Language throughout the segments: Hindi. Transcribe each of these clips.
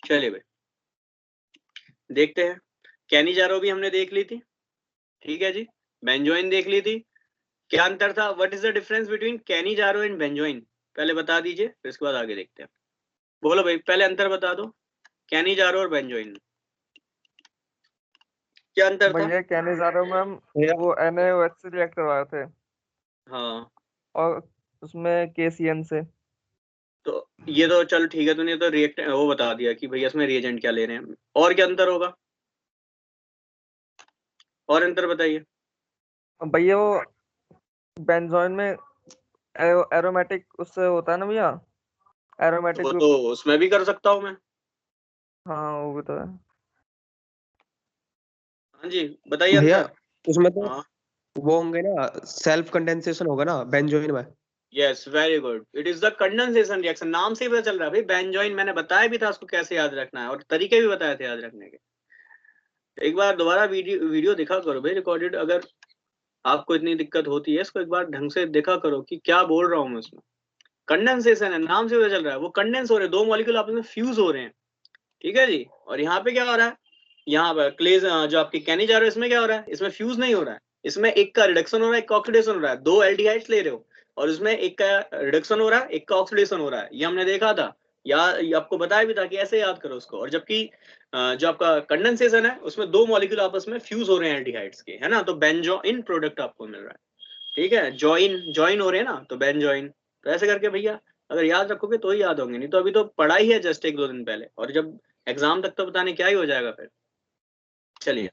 चलिए भाई देखते हैं। कैनिजारो भी हमने देख ली थी, ठीक है जी। बेंजोइन देख ली थी। क्या अंतर था? What is the difference between Cannizzaro and benzoin? पहले बता दीजिए, फिर इसके बाद आगे देखते हैं। बोलो भाई, पहले अंतर बता दो कैनिजारो और बेंजोइन में क्या अंतर था? भैया कैनिजारो में हम वो NaOH से रिएक्ट करवाए थे, हाँ और उसमें KCN से। तो ये तो चल ठीक है, तूने तो रिएक्ट वो बता दिया कि भैया इसमें रिएजेंट क्या ले रहे हैं। और क्या अंतर होगा? और अंतर बताइए। और भैया वो बेंजोइन में एरोमेटिक उससे होता है ना भैया, तो एरोमेटिक वो ग्रुप। तो उसमें भी कर सकता हूँ मैं। हाँ वो भी तो है। हाँ जी, बताइए भैया अंतर। उसमें तो हाँ वो होंगे ना, सेल्फ कंडेंसेशन होगा ना बेंजोइन में। Yes very good, it is the condensation reaction. नाम से ही पता चल रहा है भाई, बेंजोइन मैंने बताया भी था उसको कैसे याद रखना है, और तरीके भी बताए थे याद रखने के। एक बार दोबारा वीडियो दिखा करो भाई रिकॉर्डेड, अगर आपको इतनी दिक्कत होती है इसको एक बार ढंग से देखा करो कि क्या बोल रहा हूँ मैं उसमें। कंडेंसेशन है, नाम से पता चल रहा है, वो कंडेंस हो रहे हैं, दो मॉलिक्यूल आपस में फ्यूज हो रहे हैं, ठीक है जी। और यहाँ पे क्या हो रहा है? यहाँ पर क्लेज जो आपकी कैनी जा रहे हो, इसमें क्या हो रहा है? इसमें फ्यूज नहीं हो रहा है, इसमें एक का रिडक्शन हो रहा है, एक का ऑक्सीडेशन हो रहा है। दो एल्डिहाइड्स ले रहे हो और उसमें एक का रिडक्शन हो रहा है, एक का ऑक्सीडेशन हो रहा है, ये हमने देखा था। ये आपको बताया भी था कि ऐसे याद करो उसको। और जबकि जो आपका कंडेंसेशन है उसमें दो मॉलिक्यूल आपस में फ्यूज हो रहे हैं एल्डिहाइड्स के, है ना, तो बेंजोइन प्रोडक्ट आपको मिल रहा है, ठीक है। जॉइन जॉइन हो रहे हैं ना, तो बेंजोइन। तो ऐसे करके भैया अगर याद रखोगे तो ही याद होंगे, नहीं तो अभी तो पढ़ा ही है जस्ट एक दो दिन पहले, और जब एग्जाम तक तो बताने क्या ही हो जाएगा फिर। चलिए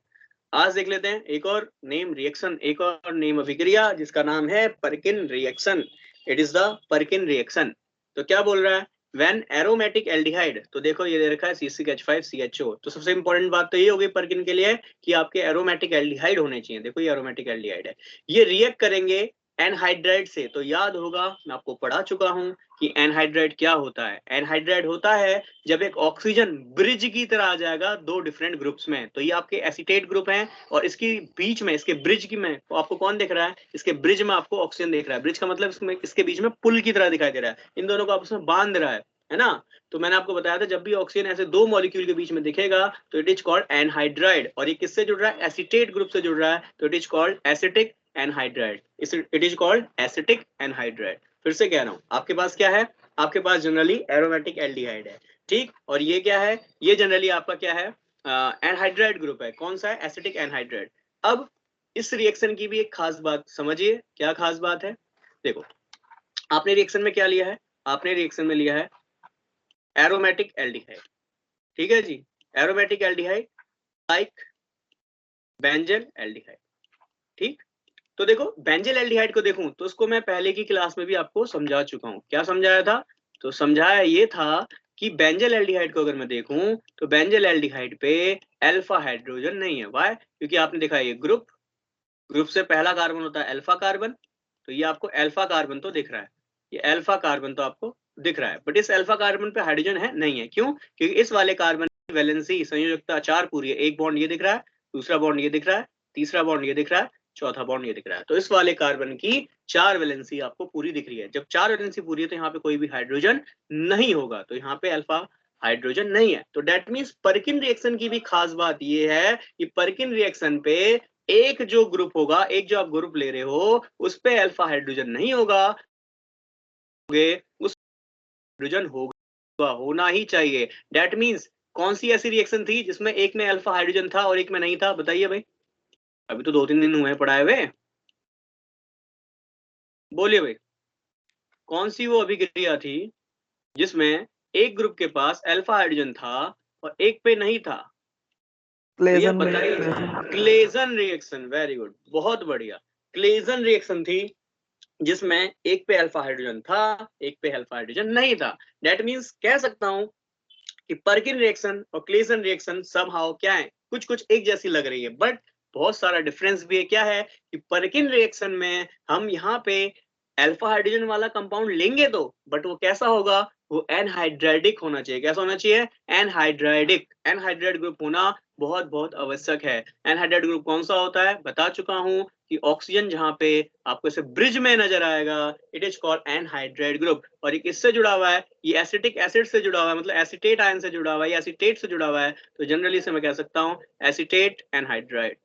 आज देख लेते हैं एक और नेम रिएक्शन, एक और नेम अभिक्रिया जिसका नाम है परकिन reaction. It is the परकिन reaction. तो क्या बोल रहा है? व्हेन एरोमेटिक एल्डिहाइड, तो देखो ये दे रखा है C6H5CHO, तो सबसे इंपॉर्टेंट बात तो ये होगी परकिन के लिए कि आपके एरोमेटिक एल्डिहाइड होने चाहिए। देखो ये एरोमेटिक एल्डिहाइड है, ये रिएक्ट करेंगे एनहाइड्राइड से। तो याद होगा मैं आपको पढ़ा चुका हूं कि एनहाइड्राइड क्या होता है। एनहाइड्राइड होता है जब एक ऑक्सीजन ब्रिज की तरह आ जाएगा दो डिफरेंट ग्रुप्स में। तो ये आपके एसीटेट ग्रुप हैं, और इसकी बीच में, इसके ब्रिज की में तो आपको कौन दिख रहा है? इसके ब्रिज में आपको ऑक्सीजन दिख रहा है। ब्रिज का मतलब इसमें, इसके बीच में पुल की तरह दिखाई दे रहा है, इन दोनों को आपस में बांध रहा है ना। तो मैंने आपको बताया था जब भी ऑक्सीजन ऐसे दो मॉलिक्यूल के बीच में दिखेगा तो इट इज कॉल्ड एनहाइड्राइड। और ये किससे जुड़ रहा है? एसीटेट ग्रुप से जुड़ रहा है, तो it is called acetic anhydride. It is called acetic anhydride. फिर से कह रहा हूं, आपके पास क्या है? आपके पास जनरली एरोमेटिक एल्डिहाइड है, ठीक। और ये क्या है? ये जनरली आपका क्या है? एनहाइड्राइड ग्रुप है। कौन सा है? Acetic anhydride. अब इस रिएक्शन की भी एक खास बात समझिए। क्या खास बात है? देखो आपने रिएक्शन में क्या लिया है? आपने रिएक्शन में लिया है एरोमेटिक एल्डिहाइड, ठीक है जी। Aromatic aldehyde like benzal aldehyde, ठीक। तो देखो बेंजल एल्डिहाइड को देखूं तो उसको मैं पहले की क्लास में भी आपको समझा चुका हूं। क्या समझाया था? तो समझाया ये था कि बेंजल एल्डिहाइड को अगर मैं देखूं तो बेंजल एल्डिहाइड पे अल्फा हाइड्रोजन नहीं है। वाई? क्योंकि आपने देखा ये ग्रुप, ग्रुप से पहला कार्बन होता है अल्फा कार्बन, तो ये आपको अल्फा कार्बन तो दिख रहा है, ये अल्फा कार्बन तो आपको दिख रहा है। बट इस अल्फा कार्बन पे हाइड्रोजन है नहीं है। क्यों? क्योंकि इस वाले कार्बन की वैलेंसी संयोजकता 4 पूरी है। एक बॉन्ड ये दिख रहा है, दूसरा बॉन्ड ये दिख रहा है, तीसरा बॉन्ड ये दिख रहा है, चौथा बॉन्ड ये दिख रहा है। तो इस वाले कार्बन की 4 वैलेंसी आपको पूरी दिख रही है। जब 4 वैलेंसी पूरी है तो यहाँ पे कोई भी हाइड्रोजन नहीं होगा, तो यहाँ पे अल्फा हाइड्रोजन नहीं है। तो डेट मीन्स परकिन रिएक्शन की भी खास बात ये है कि परकिन रिएक्शन पे एक जो ग्रुप होगा, एक जो आप ग्रुप ले रहे हो उस पे अल्फा हाइड्रोजन नहीं होगा, उस हाइड्रोजन होगा, होना ही चाहिए। डेट मीन्स कौन सी ऐसी रिएक्शन थी जिसमें एक में अल्फा हाइड्रोजन था और एक में नहीं था? बताइए भाई, अभी तो 2-3 दिन हुए पढ़ाए हुए, बोलिए भाई। कौन सी वो अभिक्रिया थी जिसमें एक ग्रुप के पास अल्फा हाइड्रोजन था और एक पे नहीं था? भैया क्लेजन बताइए। Reaction. Claisen reaction, very good, बहुत बढ़िया। क्लेजन रिएक्शन थी जिसमें एक पे अल्फा हाइड्रोजन था, एक पे अल्फा हाइड्रोजन नहीं था। डेट मीन्स कह सकता हूं कि परकिन रिएक्शन और क्लेजन रिएक्शन समहाउ क्या है, कुछ कुछ एक जैसी लग रही है, बट बहुत सारा डिफरेंस भी है। क्या है कि परकिन रिएक्शन में हम यहाँ पे अल्फा हाइड्रोजन वाला कंपाउंड लेंगे तो, बट वो कैसा होगा? वो एनहाइड्राइडिक होना चाहिए। कैसा होना चाहिए? एनहाइड्राइडिक। एनहाइड्राइड ग्रुप होना बहुत बहुत आवश्यक है। एनहाइड्राइड ग्रुप कौन सा होता है? बता चुका हूं, कि ऑक्सीजन जहां पे आपको ऐसे ब्रिज में नजर आएगा, it is called anhydride group. और ये किससे जुड़ा हुआ है? ये एसिटिक एसिड से जुड़ा हुआ है, मतलब एसिटेट आयन से जुड़ा हुआ है या एसिटेट से जुड़ा हुआ है। तो जनरली से मैं कह सकता हूँ acetate anhydride,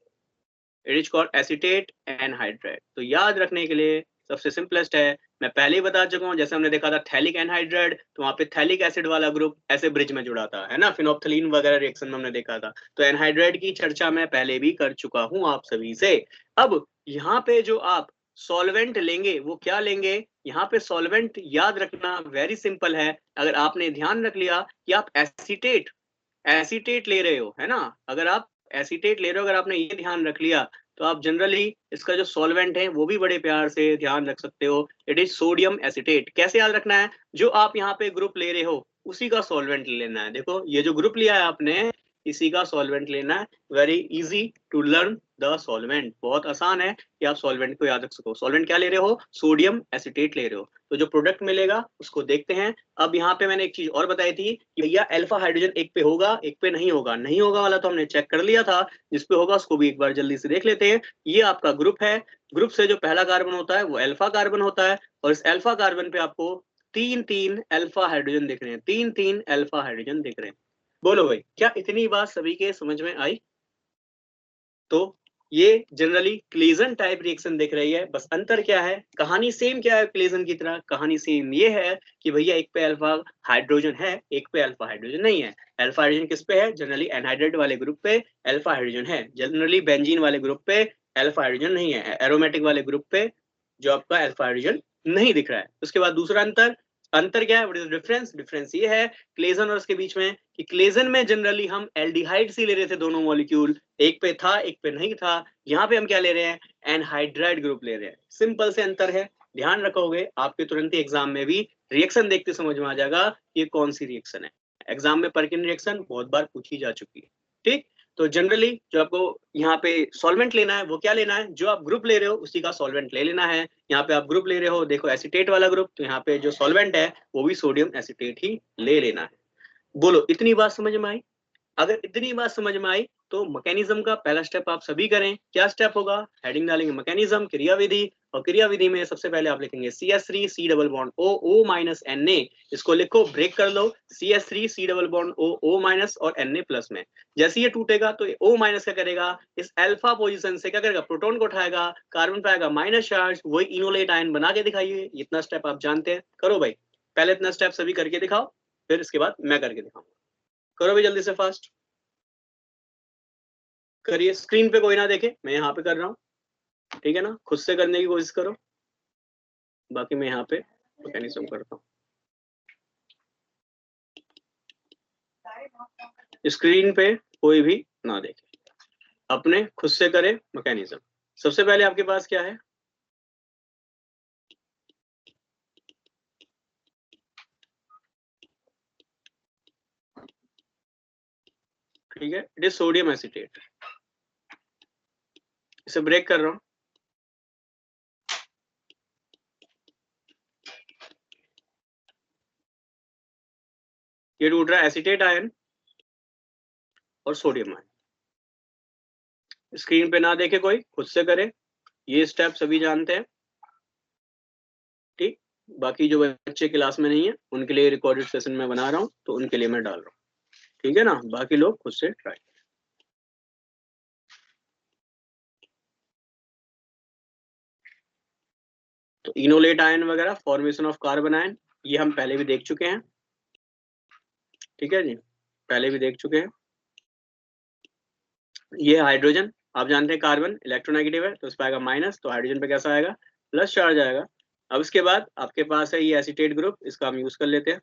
it is called acetate anhydride. तो याद रखने के लिए सबसे सिंपलेस्ट है, मैं पहले ही बता चुका हूँ, जैसे हमने देखा था थैलिक एनहाइड्राइड, तो वहां पे थैलिक एसिड वाला ग्रुप ऐसे ब्रिज में जुड़ा था, है ना, फिनोप्थलीन वगैरह रिएक्शन में हमने देखा था। तो एनहाइड्राइड की चर्चा मैं पहले भी कर चुका हूँ आप सभी से। अब यहाँ पे जो आप सॉल्वेंट लेंगे वो क्या लेंगे? यहाँ पे सॉल्वेंट याद रखना वेरी सिंपल है। अगर आपने ध्यान रख लिया कि आप एसीटेट एसीटेट ले रहे हो, है ना, अगर आप एसीटेट ले रहे हो, अगर आपने ये ध्यान रख लिया, तो आप जनरली इसका जो सॉल्वेंट है वो भी बड़े प्यार से ध्यान रख सकते हो, इट इज सोडियम एसीटेट। कैसे याद रखना है? जो आप यहाँ पे ग्रुप ले रहे हो उसी का सॉल्वेंट लेना है। देखो ये जो ग्रुप लिया है आपने, इसी का सॉल्वेंट लेना है। Very easy to learn the solvent, बहुत आसान है कि आप सॉल्वेंट को याद रख सको। सॉल्वेंट क्या ले रहे हो? सोडियम एसीटेट ले रहे हो। तो जो प्रोडक्ट मिलेगा उसको देखते हैं। अब यहाँ पे मैंने एक चीज और बताई थी कि भैया अल्फा हाइड्रोजन एक पे होगा, एक पे नहीं होगा। नहीं होगा वाला तो हमने चेक कर लिया था, जिस पे होगा उसको भी एक बार जल्दी से देख लेते हैं। ये आपका ग्रुप है, ग्रुप से जो पहला कार्बन होता है वो अल्फा कार्बन होता है, और इस अल्फा कार्बन पे आपको तीन तीन अल्फा हाइड्रोजन दिख रहे हैं, तीन तीन अल्फा हाइड्रोजन दिख रहे हैं। बोलो भाई, क्या इतनी बात सभी के समझ में आई? तो ये जनरली क्लेजन टाइप रिएक्शन दिख रही है, बस अंतर क्या है? कहानी सेम क्या है क्लेजन की तरह? कहानी सेम ये है कि भैया एक पे अल्फा हाइड्रोजन है, एक पे अल्फा हाइड्रोजन नहीं है। अल्फा हाइड्रोजन किस पे है? जनरली एनहाइड्राइड वाले ग्रुप पे अल्फा हाइड्रोजन है, जनरली बेंजीन वाले ग्रुप पे अल्फा हाइड्रोजन नहीं है, एरोमेटिक वाले ग्रुप पे जो आपका अल्फा हाइड्रोजन नहीं दिख रहा है। उसके बाद दूसरा अंतर, अंतर क्या है? What is difference? डिफरेंस ये है क्लेजन और उसके बीच में कि क्लेजन में जनरली हम एल्डिहाइड से ले रहे थे दोनों मॉलिक्यूल, एक पे था एक पे नहीं था। यहाँ पे हम क्या ले रहे हैं? एनहाइड्राइड ग्रुप ले रहे हैं। सिंपल से अंतर है, ध्यान रखोगे आपके तुरंत ही एग्जाम में भी रिएक्शन देखते समझ में आ जाएगा ये कौन सी रिएक्शन है। एग्जाम में परकिन रिएक्शन बहुत बार पूछी जा चुकी है। ठीक, तो जनरली जो आपको यहाँ पे सॉल्वेंट लेना है वो क्या लेना है? जो आप ग्रुप ले रहे हो उसी का सॉल्वेंट ले लेना है। यहाँ पे आप ग्रुप ले रहे हो, देखो एसीटेट वाला ग्रुप, तो यहाँ पे जो सॉल्वेंट है वो भी सोडियम एसीटेट ही ले लेना है। बोलो इतनी बात समझ में आई? अगर इतनी बात समझ में आई तो मैकेनिज्म का पहला स्टेप आप सभी करें। क्या स्टेप होगा? हेडिंग डालेंगे मैकेनिज्म, क्रियाविधि, और क्रियाविधि में सबसे पहले आप लिखेंगे CH3 C double bond O O minus Na। इसको लिखो, ब्रेक कर लो, CH3 C double bond O O minus और Na प्लस में। जैसे ये टूटेगा तो O माइनस क्या करेगा? इस अल्फा पोजीशन से क्या करेगा? प्रोटॉन को उठाएगा, कार्बन पे आएगा माइनस चार्ज, वही इनोलेट आयन बना के दिखाइए। इतना स्टेप आप जानते हैं, करो भाई। पहले इतना स्टेप सभी करके दिखाओ, फिर इसके बाद मैं करके दिखाऊंगा। करो भाई जल्दी से, फास्ट करिए। स्क्रीन पे कोई ना देखे, मैं यहाँ पे कर रहा हूँ, ठीक है ना, खुद से करने की कोशिश करो, बाकी मैं यहाँ पे मैकेनिज्म करता हूँ। स्क्रीन पे कोई भी ना देखे, अपने खुद से करे मैकेनिज्म। सबसे पहले आपके पास क्या है? ठीक है, इट इज सोडियम एसीटेट। इसे ब्रेक कर रहा हूँ, ये टूट रहा है एसीटेट आयन और सोडियम आयन। स्क्रीन पे ना देखे कोई, खुद से करे, ये स्टेप सभी जानते हैं। ठीक, बाकी जो बच्चे क्लास में नहीं है उनके लिए रिकॉर्डेड सेशन में बना रहा हूँ, तो उनके लिए मैं डाल रहा हूँ, ठीक है ना, बाकी लोग खुद से ट्राई। तो इनोलेट आयन वगैरह, फॉर्मेशन ऑफ कार्बन आयन, ये हम पहले भी देख चुके हैं, ठीक है जी, पहले भी देख चुके हैं। ये हाइड्रोजन, आप जानते हैं कार्बन इलेक्ट्रोनेगेटिव है, तो इस पर आएगा माइनस, तो हाइड्रोजन पे कैसा आएगा? प्लस चार्ज आएगा। अब इसके बाद आपके पास है ये एसीटेट ग्रुप, इसका हम यूज कर लेते हैं,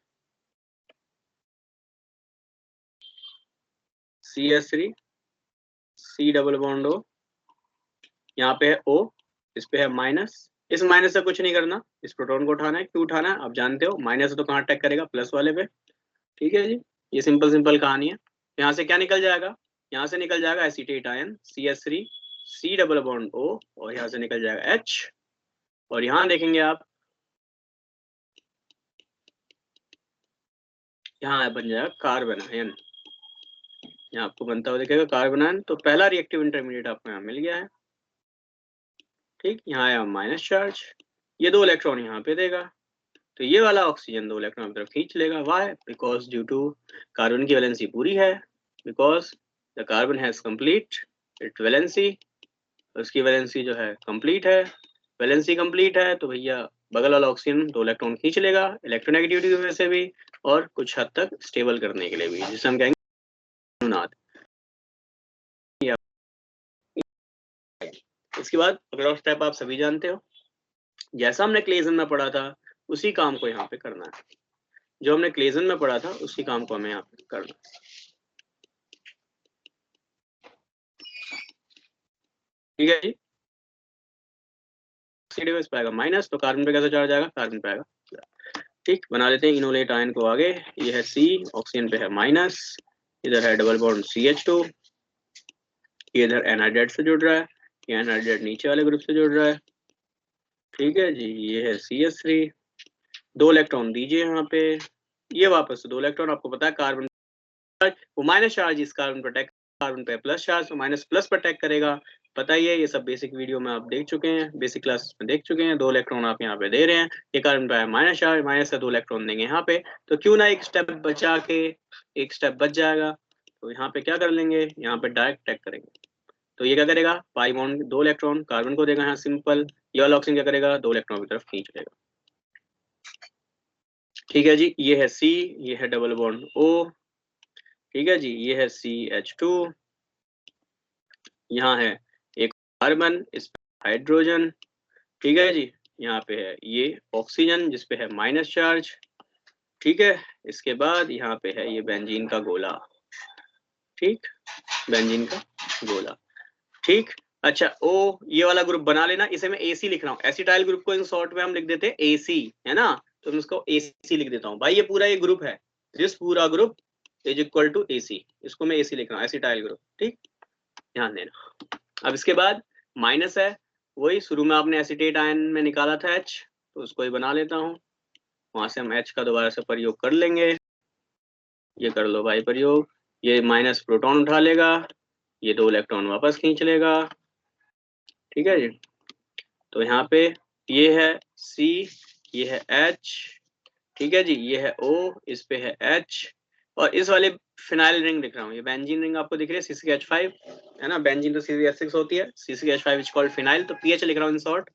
CH3 C double bond O, यहाँ पे है O, इस पे है माइनस। इस माइनस से कुछ नहीं करना, इस प्रोटॉन को उठाना है। क्यों उठाना है आप जानते हो, माइनस है तो कहाँ अटैक करेगा? प्लस वाले पे, ठीक है जी। ये सिंपल सिंपल कहानी है। यहाँ से क्या निकल जाएगा? यहाँ से निकल जाएगा acetate ion CH3 C double bond O, और यहाँ से निकल जाएगा H, और यहाँ देखेंगे आप, यहाँ बन जाएगा कार्बन आयन, यहाँ आपको बनता हुआ दिखेगा कार्बन आयन। तो पहला रिएक्टिव इंटरमीडिएट आपको यहाँ मिल गया है। ठीक, यहाँ आया माइनस चार्ज, ये 2 इलेक्ट्रॉन यहाँ पे देगा, तो ये वाला ऑक्सीजन 2 इलेक्ट्रॉन की तरफ खींच लेगा। Why? Because due to carbon की वैलेंसी पूरी है, because the carbon has complete it valency, उसकी वैलेंसी जो है कंप्लीट है, वैलेंसी कंप्लीट है, तो भैया बगल वाला ऑक्सीजन 2 इलेक्ट्रॉन खींच लेगा इलेक्ट्रोनेगेटिविटी की वजह से भी और कुछ हद तक स्टेबल करने के लिए भी, जिसे हम कहेंगे अनुनाद। इसके बाद अगला स्टेप आप सभी जानते हो, जैसा हमने क्लेजन में पढ़ा था उसी काम को यहाँ पे करना है, जो हमने क्लेजन में पढ़ा था उसी काम को हमें यहाँ पे करना है। ठीक है जी, डिवाइस पाएगा माइनस, तो कार्बन पे कैसे चार्ज आएगा, कार्बन पे आएगा। ठीक, बना लेते हैं इनोलेट आयन को आगे, ये है C, ऑक्सीजन पे है माइनस, इधर है डबल बॉन्ड CH2, ये इधर एनहाइड्राइड से जुड़ रहा है, ये एनहाइड्राइड नीचे वाले ग्रुप से जुड़ रहा है। ठीक है जी, ये है CH3, 2 इलेक्ट्रॉन दीजिए यहाँ पे, ये वापस 2 इलेक्ट्रॉन, आपको पता है कार्बन वो माइनस चार्ज इस कार्बन पर अटैक, कार्बन पे प्लस चार्ज तो माइनस प्लस पर अटैक करेगा, पता ही है, ये सब बेसिक वीडियो में आप देख चुके हैं, बेसिक क्लास में देख चुके हैं। 2 इलेक्ट्रॉन आप यहाँ पे दे रहे हैं, ये कार्बन पे माइनस चार्ज, माइनस से 2 इलेक्ट्रॉन देंगे यहाँ पे, तो क्यों ना एक स्टेप बचा के, एक स्टेप बच जाएगा, तो यहाँ पे क्या कर लेंगे, यहाँ पे डायरेक्ट अटैक करेंगे, तो ये क्या करेगा, पाई बॉन्ड 2 इलेक्ट्रॉन कार्बन को देगा यहाँ सिंपल, ये वाला ऑक्सीजन क्या करेगा, 2 इलेक्ट्रॉन की तरफ खींच लेगा। ठीक है जी, ये है C, ये है डबल बॉन्ड O, ठीक है जी, ये है CH2, यहाँ है एक कार्बन, इस पे हाइड्रोजन, ठीक है जी, यहाँ पे है ये ऑक्सीजन जिस पे है माइनस चार्ज, ठीक है, इसके बाद यहाँ पे है ये बेंजीन का गोला, ठीक, बेंजीन का गोला, ठीक। अच्छा ओ, ये वाला ग्रुप बना लेना, इसे मैं AC लिख रहा हूँ, एसिटाइल ग्रुप को इन शॉर्ट में हम लिख देते हैं AC, है ना, तो मैं इसको AC लिख देता हूँ। भाई ये पूरा ये ग्रुप है, दिस पूरा group is equal to AC, इसको मैं AC लिख रहा हूँ, एसिटाइल ग्रुप, ठीक, ध्यान देना। अब इसके बाद माइनस है, वही शुरू में आपने एसिटेट आयन में निकाला था H, तो उसको ही बना लेता हूँ, वहां से हम H का दोबारा से प्रयोग कर लेंगे, ये कर लो भाई प्रयोग, ये माइनस प्रोटॉन उठा लेगा, ये 2 इलेक्ट्रॉन वापस खींच लेगा, ठीक है जी, तो यहाँ पे ये है C, ये है H, ठीक है जी, ये है O, इस पे है H, और इस वाले फिनाइल रिंग लिख रहा हूँ, ये बेंजीन रिंग आपको दिख रही है CCH5, है ना, बेंजीन तो CCH6 होती है, CCH5 इज कॉल्ड फिनाइल, तो PH लिख रहा हूँ इन शॉर्ट,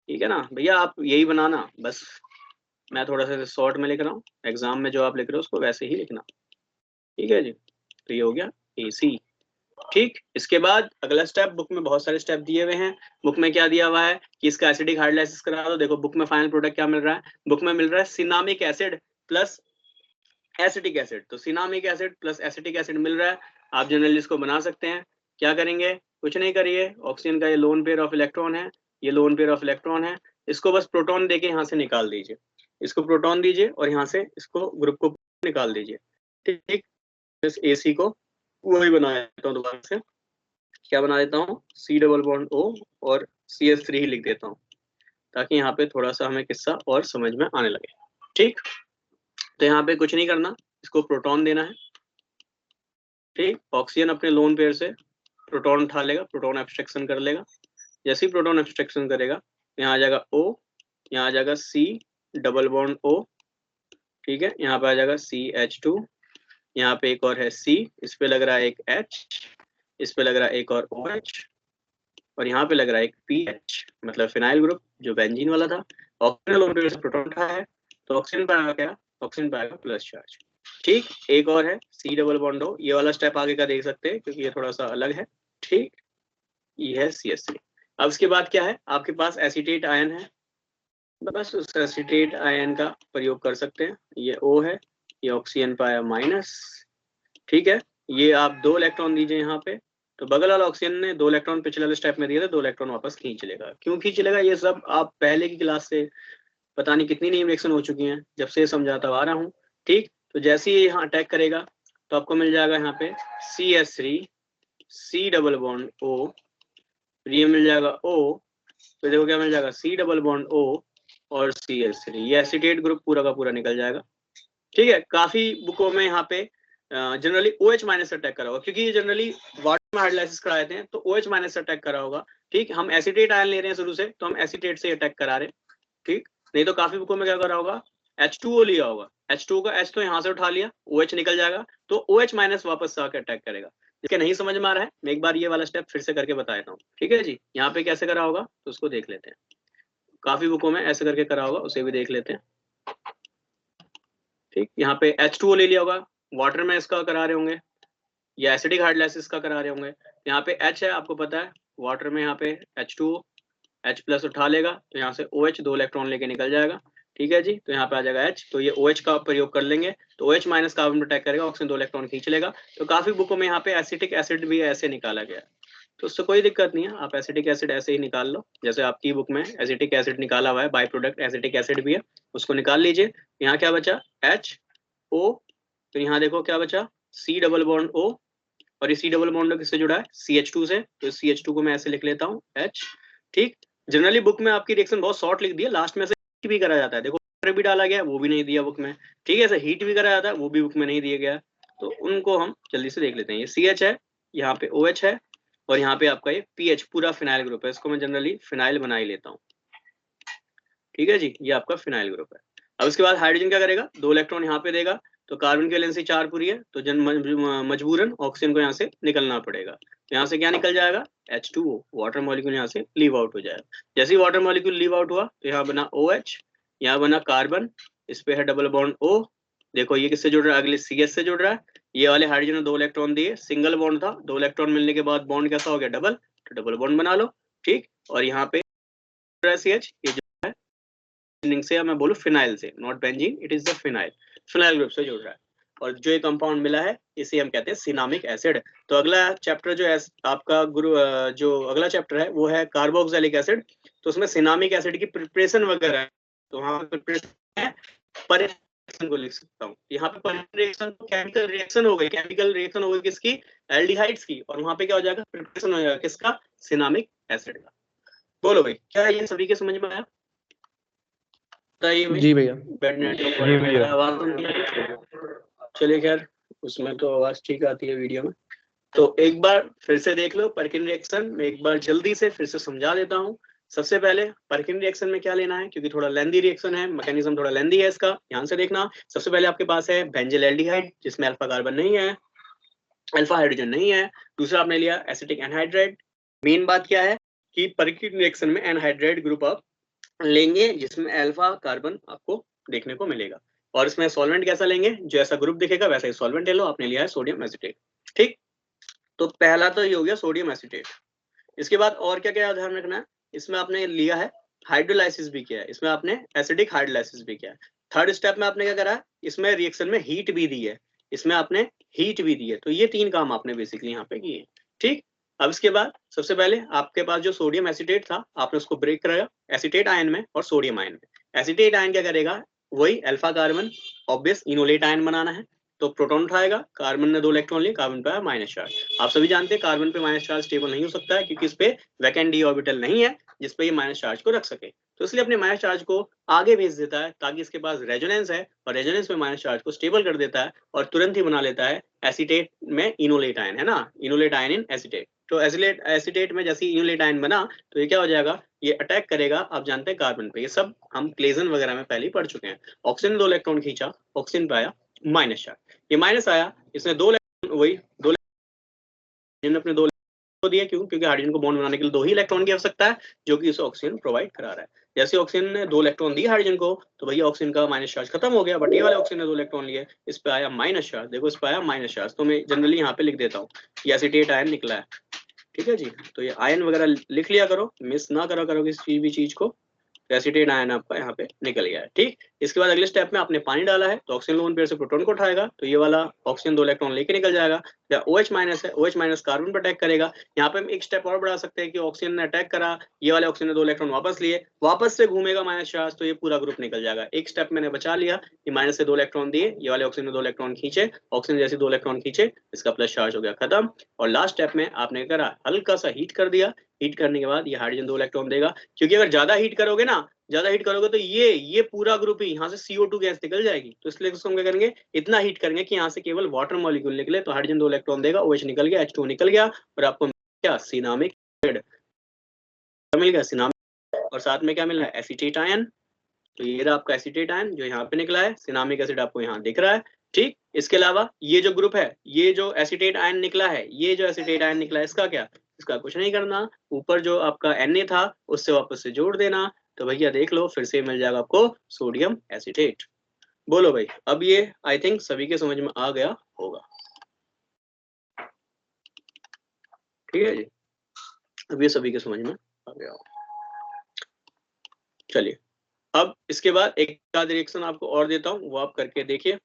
ठीक है ना भैया, आप यही बनाना, बस मैं थोड़ा सा शॉर्ट में लिख रहा हूँ, एग्जाम में जो आप लिख रहे हो उसको वैसे ही लिखना, ठीक है जी, तो ये हो गया AC। ठीक, इसके बाद अगला स्टेप, बुक में बहुत सारे स्टेप दिए हुए हैं, बुक में क्या दिया हुआ है कि इसका एसिडिक हाइड्रोलाइसिस करा दो, देखो बुक में फाइनल प्रोडक्ट क्या मिल रहा है, बुक में मिल रहा है cinnamic acid plus acetic acid, तो cinnamic acid plus acetic acid मिल रहा है, आप जनरली इसको बना सकते हैं, क्या करेंगे, कुछ नहीं करिए, ऑक्सीजन का ये लोन पेयर ऑफ इलेक्ट्रॉन है, ये लोन पेयर ऑफ इलेक्ट्रॉन है, इसको बस प्रोटॉन देके यहाँ से निकाल दीजिए, इसको प्रोटॉन दीजिए और यहाँ से इसको ग्रुप को निकाल दीजिए, ठीक, इस AC को वही बना देता हूँ दोबारा से, क्या बना देता हूँ, C डबल बॉन्ड O और CH3 ही लिख देता हूँ, ताकि यहाँ पे थोड़ा सा हमें किस्सा और समझ में आने लगे, ठीक, तो यहाँ पे कुछ नहीं करना, इसको प्रोटॉन देना है, ठीक, ऑक्सीजन अपने लोन पेयर से प्रोटॉन उठा लेगा, प्रोटॉन एब्स्ट्रैक्शन कर लेगा, जैसे ही प्रोटॉन एब्स्ट्रैक्शन करेगा यहाँ आ जाएगा O, यहाँ आ जाएगा C डबल बॉन्ड O, ठीक है, यहाँ पे आ जाएगा CH2, यहाँ पे एक और है C, इस पे लग रहा है एक H, इस पे लग रहा है एक और OH, और यहाँ पे लग रहा है एक PH, मतलब फिनाइल ग्रुप जो बेंजीन वाला था, ऑक्सीजन लोन पेयर से प्रोटॉन उठाया है, तो ऑक्सीजन पे आएगा क्या, ऑक्सीजन पे आएगा प्लस चार्ज, ठीक, एक और है C डबल बॉन्ड O, ये वाला स्टेप आगे का देख सकते हैं क्योंकि ये थोड़ा सा अलग है, ठीक, ये है CH3। अब इसके बाद क्या है, आपके पास एसिटेट आयन है, बस उस एसिटेट आयन का प्रयोग कर सकते हैं, ये O है, ये ऑक्सीजन पाया माइनस, ठीक है, ये आप 2 इलेक्ट्रॉन दीजिए यहाँ पे, तो बगल वाला ऑक्सीजन ने 2 इलेक्ट्रॉन पिछले वाले स्टेप में दिए थे, 2 इलेक्ट्रॉन वापस खींच लेगा, क्यों खींच लेगा, ये सब आप पहले की क्लास से पता नहीं कितनी नई रिएक्शन हो चुकी हैं, जब से समझाता आ रहा हूँ, ठीक, तो जैसे ही यहाँ अटैक करेगा तो आपको मिल जाएगा यहाँ पे CH3, C double bond O, ये मिल जाएगा O, तो देखो क्या मिल जाएगा, C डबल बॉन्ड O और CH3, ये एसिटेट ग्रुप पूरा का पूरा निकल जाएगा, ठीक है। काफी बुकों में यहाँ पे जनरली OH माइनस अटैक करा होगा, क्योंकि ये जनरली हाइड्रोलाइसिस कराए थे तो OH माइनस से अटैक करा होगा। ठीक, हम एसीटेट आयन ले रहे हैं शुरू से तो हम एसीटेट से अटैक करा रहे हैं। ठीक, नहीं तो काफी बुकों में क्या करा होगा, H2O लिया होगा, H2O का H तो यहाँ से उठा लिया, OH निकल जाएगा तो OH माइनस वापस से आकर अटैक करेगा। इसके नहीं समझ में आ रहा है, मैं एक बार ये वाला स्टेप फिर से करके बता देता हूँ। ठीक है जी, यहाँ पे कैसे करा होगा तो उसको देख लेते हैं। काफी बुकों में ऐसे करके करा होगा, उसे भी देख लेते हैं। ठीक, यहाँ पे H2O ले लिया होगा, वाटर में इसका करा रहे होंगे या एसिडिक हाइड्रोलाइसिस का करा रहे होंगे। यहाँ पे H है, आपको पता है, वाटर में यहाँ पे H2O, H प्लस उठा लेगा तो यहाँ से OH 2 इलेक्ट्रॉन लेके निकल जाएगा। ठीक है जी, तो यहाँ पे आ जाएगा H, तो ये OH का प्रयोग कर लेंगे तो OH माइनस कार्बन अटैक करेगा, ऑक्सीजन 2 इलेक्ट्रॉन खींच लेगा। तो काफी बुकों में यहाँ पे एसिटिक एसिड भी ऐसे निकाला गया है, तो उससे कोई दिक्कत नहीं है, आप एसिटिक एसिड ऐसे ही निकाल लो। जैसे आपकी बुक में एसिटिक एसिड निकाला हुआ है, बाई प्रोडक्ट एसिटिक एसिड भी है, उसको निकाल लीजिए। यहाँ क्या बचा, HO, तो यहाँ देखो क्या बचा, C डबल बॉन्ड O, और इसी डबल बॉन्ड किससे जुड़ा है, CH2 से, तो CH2 को मैं ऐसे लिख लेता हूँ H। ठीक, जनरली बुक में आपकी रिएक्शन बहुत शॉर्ट लिख दी है, लास्ट में से हीट भी करा जाता है, देखो वाटर भी डाला गया है, वो भी नहीं दिया बुक में। ठीक है, ऐसे हीट भी करा जाता है, वो भी बुक में नहीं दिया गया, तो उनको हम जल्दी से देख लेते हैं। ये CH है, यहाँ पे OH है, और यहाँ पे आपका ये PH पूरा फिनाइल ग्रुप है, इसको मैं जनरली फिनाइल बना ही लेता हूँ। ठीक है जी, ये आपका फिनाइल ग्रुप है। अब उसके बाद हाइड्रोजन क्या करेगा, 2 इलेक्ट्रॉन यहाँ पे देगा, तो कार्बन की वैलेंसी 4 पूरी है, तो मजबूरन ऑक्सीजन को यहाँ से निकलना पड़ेगा। तो यहाँ से क्या निकल जाएगा, H2O, वाटर मॉलिक्यूल यहाँ से लीव आउट हो जाएगा। जैसे ही वाटर मॉलिक्यूल लीव आउट हुआ तो यहाँ बना OH, यहाँ बना कार्बन, इस पे है डबल बॉन्ड O, देखो ये किससे जुड़ रहा है, अगले CH से जुड़ रहा है। ये वाले हाइड्रोजन ने 2 इलेक्ट्रॉन दिए, सिंगल बॉन्ड था, 2 इलेक्ट्रॉन मिलने के बाद बॉन्ड कैसा हो गया, डबल, तो डबल बॉन्ड बना लो। ठीक, और यहाँ पे CH, ये से मैं बोलूं फिनाइल से, not benzene, it is the phenyl, phenyl group से जुड़ रहा है। और जो ये कंपाउंड मिला है इसे हम कहते हैं सिनामिक एसिड। तो अगला चैप्टर जो है आपका जो अगला चैप्टर है वो है कार्बोक्सिलिक एसिड, तो उसमें सिनामिक एसिड की प्रिपरेशन वगैरह है, तो वहाँ प्रिपरेशन है, पर को लिख सकता हूँ। यहाँ पे रिएक्शन केमिकल रिएक्शन हो गई, केमिकल रिएक्शन हो गई किसकी, एल्डिहाइड्स की, और वहाँ पे क्या हो जाएगा, प्रिपरेशन हो जाएगा किसका, सिनामिक एसिड का। बोलो भाई, क्या ये सभी के समझ में आया? जी भैया। चलिए खैर, उसमें तो आवाज ठीक आती है वीडियो में, तो एक बार फिर से देख लो परकिन रिएक्शन में, एक बार जल्दी से फिर से समझा देता हूँ। सबसे पहले परकिन रिएक्शन में क्या लेना है, क्योंकि थोड़ा लेंदी रिएक्शन है, मैकेनिज्म थोड़ा लेंदी है इसका, ध्यान से देखना। सबसे पहले आपके पास है बेंजिल एल्डिहाइड, जिसमें अल्फा कार्बन नहीं है, अल्फा हाइड्रोजन नहीं है। दूसरा आपने लिया एसिटिक एनहाइड्राइड। मेन बात क्या है कि परकिन रिएक्शन में एनहाइड्राइड ग्रुप आप लेंगे जिसमें अल्फा कार्बन आपको देखने को मिलेगा, और इसमें सॉल्वेंट कैसा लेंगे, जो ऐसा ग्रुप दिखेगा वैसा ही सॉल्वेंट ले लो। आपने लिया है सोडियम एसीटेट। ठीक, तो पहला तो ये हो गया सोडियम एसीटेट। इसके बाद और क्या क्या ध्यान रखना है, इसमें आपने लिया है हाइड्रोलाइसिस भी किया है, इसमें आपने एसिडिक हाइड्रोलाइसिस भी किया है। थर्ड स्टेप में आपने क्या करा है, इसमें रिएक्शन में हीट भी दी है, इसमें आपने हीट भी दी है, तो ये 3 काम आपने बेसिकली यहाँ पे किए। ठीक, अब इसके बाद सबसे पहले आपके पास जो सोडियम एसीटेट था आपने उसको ब्रेक कराया एसीटेट आयन में और सोडियम आयन में। एसीटेट आयन क्या करेगा, वही alpha carbon obvious enolate ion बनाना है, तो प्रोटॉन उठाएगा, कार्बन ने 2 इलेक्ट्रॉन लिए, कार्बन पे माइनस चार्ज। आप सभी जानते हैं कार्बन पे माइनस चार्ज स्टेबल नहीं हो सकता है, क्योंकि इस पे वैकेंट डी ऑर्बिटल नहीं है जिसपे ये माइनस चार्ज को रख सके, तो इसलिए अपने माइनस चार्ज को आगे भेज देता है ताकि इसके पास रेजोनेंस है, और रेजोनेंस में माइनस चार्ज को स्टेबल कर देता है और तुरंत ही बना लेता है एसीटेट में इनोलेट आयन, है ना, इनोलेट आयन इन एसीटेट। तो एसीटेट में जैसे इनोलेट आयन बना तो ये क्या हो जाएगा, ये अटैक करेगा, आप जानते हैं कार्बन पे, ये सब हम क्लेजन वगैरह में पहले ही पढ़ चुके हैं। ऑक्सीजन 2 इलेक्ट्रॉन खींचा, ऑक्सीजन पे आया माइनस चार्ज, ये माइनस आया, इसने 2 इलेक्ट्रॉन, वही 2 अपने 2 को दिया, क्यों, क्योंकि हाइड्रोजन को बॉन्ड बनाने के लिए 2 ही इलेक्ट्रॉन की आवश्यकता है, जो कि इसे ऑक्सीजन प्रोवाइड करा रहा है। जैसे ऑक्सीजन ने 2 इलेक्ट्रॉन दिए हाइड्रोजन को, तो भैया ऑक्सीजन का माइनस चार्ज खत्म हो गया, बट ये वाले ऑक्सीजन ने 2 इलेक्ट्रॉन लिए, इस पे आया माइनस चार्ज, देखो इस पे आया माइनस चार्ज, तो मैं जनरली यहाँ पे लिख देता हूँ ये एसीटेट आयन निकला है। ठीक है जी, तो ये आयन वगैरह लिख लिया करो, मिस ना करा करो किसी भी चीज को। एसीटेट आयन आपका यहाँ पे निकल गया है। ठीक, इसके बाद अगले स्टेप में आपने पानी डाला है, तो ऑक्सीजन लोन पेयर से प्रोटॉन को उठाएगा, तो ये वाला ऑक्सीजन 2 इलेक्ट्रॉन लेके निकल जाएगा। या OH माइनस है, OH माइनस कार्बन पर अटैक करेगा। यहाँ पे हम एक स्टेप और बढ़ा सकते हैं कि ऑक्सीजन ने अटैक करा, ये वाले ऑक्सीजन ने 2 इलेक्ट्रॉन वापस लिए, वापस से घूमेगा माइनस चार्ज, तो ये पूरा ग्रुप निकल जाएगा। एक स्टेप मैंने बचा लिया कि माइनस से 2 इलेक्ट्रॉन दिए, ये वाले ऑक्सीजन ने 2 इलेक्ट्रॉन खींचे, ऑक्सीजन जैसे 2 इलेक्ट्रॉन खींचे, इसका प्लस चार्ज हो गया खत्म। और लास्ट स्टेप में आपने करा हल्का सा हीट कर दिया, हीट करने के बाद ये हाइड्रोजन 2 इलेक्ट्रॉन देगा, क्योंकि अगर ज्यादा हीट करोगे ना ज्यादा हीट करोगे तो ये पूरा ग्रुप ही यहाँ से CO2 गैस निकल जाएगी। तो इसलिए उसको हम क्या करेंगे, इतना हीट करेंगे कि यहाँ से केवल वाटर मॉलिक्यूल निकले। तो हाइड्रोजन 2 इलेक्ट्रॉन देगा, OH निकल गया, H2 निकल गया, और आपको क्या सिनामिक एसिड मिल गया, सिनामिक। और साथ में क्या मिल रहा है, एसीटेट आयन। तो ये रहा आपका एसीटेट आयन जो यहाँ पे निकला है, सिनामिक एसिड आपको यहाँ दिख रहा है। ठीक, इसके अलावा ये जो ग्रुप है, ये जो एसीटेट आयन निकला है, ये जो एसीटेट आयन निकला है, इसका क्या, इसका कुछ नहीं करना, ऊपर जो आपका Na था उससे वापस से जोड़ देना। तो भैया देख लो, फिर से मिल जाएगा आपको सोडियम एसीटेट। बोलो भाई, अब ये आई थिंक सभी के समझ में आ गया होगा। ठीक है जी, अब ये सभी के समझ में आ गया होगा। चलिए, अब इसके बाद एक आध रिएक्शन आपको और देता हूँ, वो आप करके देखिए।